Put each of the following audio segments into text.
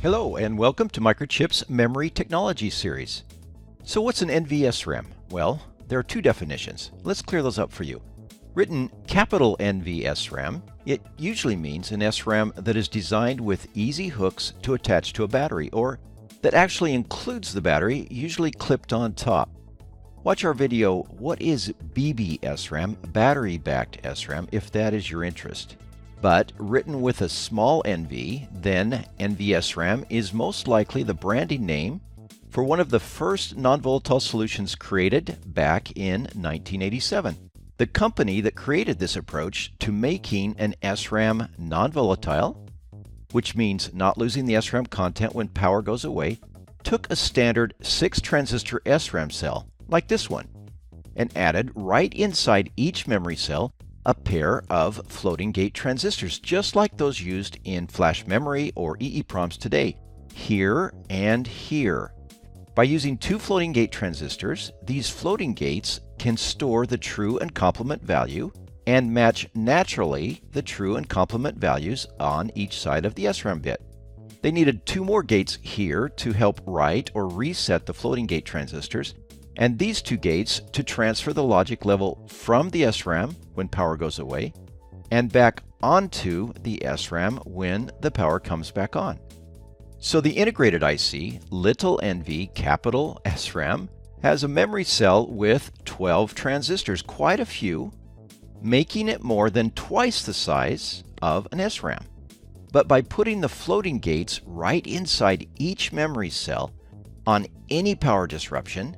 Hello and welcome to Microchip's Memory Technology series. So what's an nvSRAM? Well, there are two definitions. Let's clear those up for you. Written capital nvSRAM, it usually means an SRAM that is designed with easy hooks to attach to a battery, or that actually includes the battery, usually clipped on top. Watch our video, What is BBSRAM, Battery-Backed SRAM, if that is your interest. But written with a small nv, then nvSRAM is most likely the branding name for one of the first non-volatile solutions created back in 1987. The company that created this approach to making an SRAM non-volatile, which means not losing the SRAM content when power goes away, took a standard 6-transistor SRAM cell, like this one, and added right inside each memory cell a pair of floating gate transistors, just like those used in flash memory or EEPROMs today, here and here. By using two floating gate transistors, these floating gates can store the true and complement value and match naturally the true and complement values on each side of the SRAM bit. They needed two more gates here to help write or reset the floating gate transistors, and these two gates to transfer the logic level from the SRAM when power goes away and back onto the SRAM when the power comes back on. So the integrated IC, little nv, capital SRAM, has a memory cell with 12 transistors, quite a few, making it more than twice the size of an SRAM. But by putting the floating gates right inside each memory cell, on any power disruption,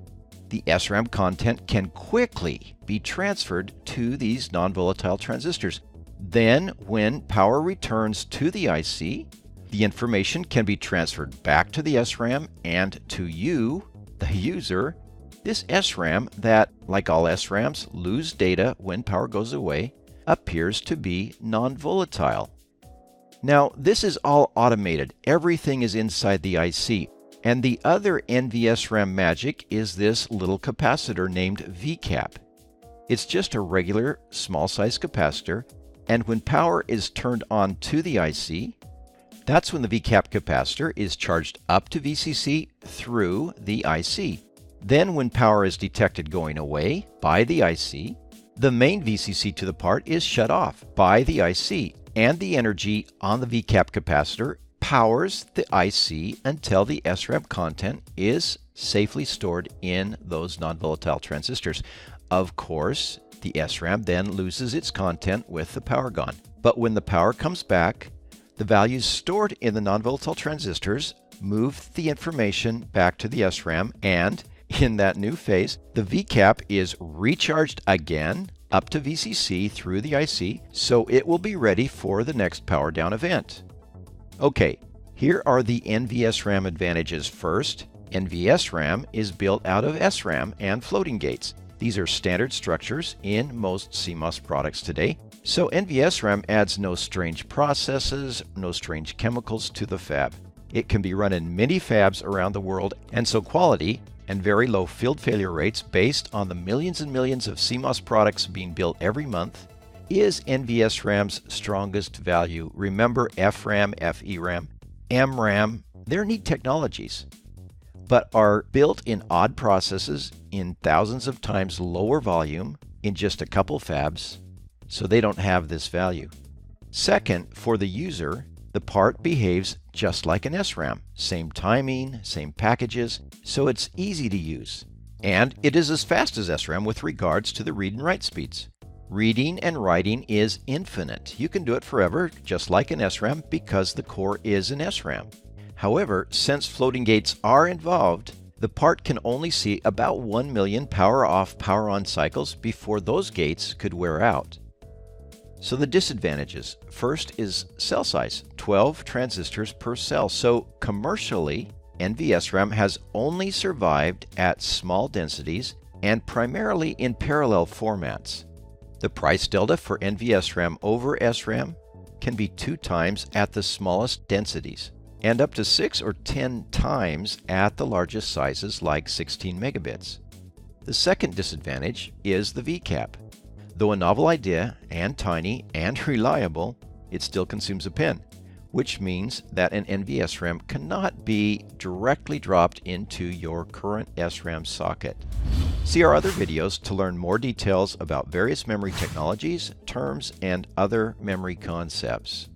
the SRAM content can quickly be transferred to these non-volatile transistors. Then, when power returns to the IC, the information can be transferred back to the SRAM and to you, the user. This SRAM that, like all SRAMs, lose data when power goes away, appears to be non-volatile. Now, this is all automated. Everything is inside the IC. And the other nvSRAM magic is this little capacitor named VCAP. It's just a regular small-size capacitor, and when power is turned on to the IC, that's when the VCAP capacitor is charged up to VCC through the IC. Then when power is detected going away by the IC, the main VCC to the part is shut off by the IC, and the energy on the VCAP capacitor powers the IC until the SRAM content is safely stored in those non-volatile transistors. Of course, the SRAM then loses its content with the power gone. But when the power comes back, the values stored in the non-volatile transistors move the information back to the SRAM, and in that new phase, the VCAP is recharged again up to VCC through the IC, so it will be ready for the next power down event. Okay, here are the nvSRAM advantages. First, nvSRAM is built out of SRAM and floating gates. These are standard structures in most CMOS products today, so nvSRAM adds no strange processes, no strange chemicals to the fab. It can be run in many fabs around the world, and so quality and very low field failure rates based on the millions and millions of CMOS products being built every month is nvSRAM's strongest value. Remember FRAM, FERAM, MRAM, they're neat technologies, but are built in odd processes in thousands of times lower volume in just a couple fabs, so they don't have this value. Second, for the user, the part behaves just like an SRAM. Same timing, same packages, so it's easy to use. And it is as fast as SRAM with regards to the read and write speeds. Reading and writing is infinite. You can do it forever, just like an SRAM, because the core is an SRAM. However, since floating gates are involved, the part can only see about 1 million power off, power on cycles before those gates could wear out. So the disadvantages. First is cell size, 12 transistors per cell. So commercially, nvSRAM has only survived at small densities and primarily in parallel formats. The price delta for nvSRAM over SRAM can be 2 times at the smallest densities and up to 6 or 10 times at the largest sizes like 16 megabits. The second disadvantage is the VCAP. Though a novel idea and tiny and reliable, it still consumes a pin. which means that an nvSRAM cannot be directly dropped into your current SRAM socket. See our other videos to learn more details about various memory technologies, terms, and other memory concepts.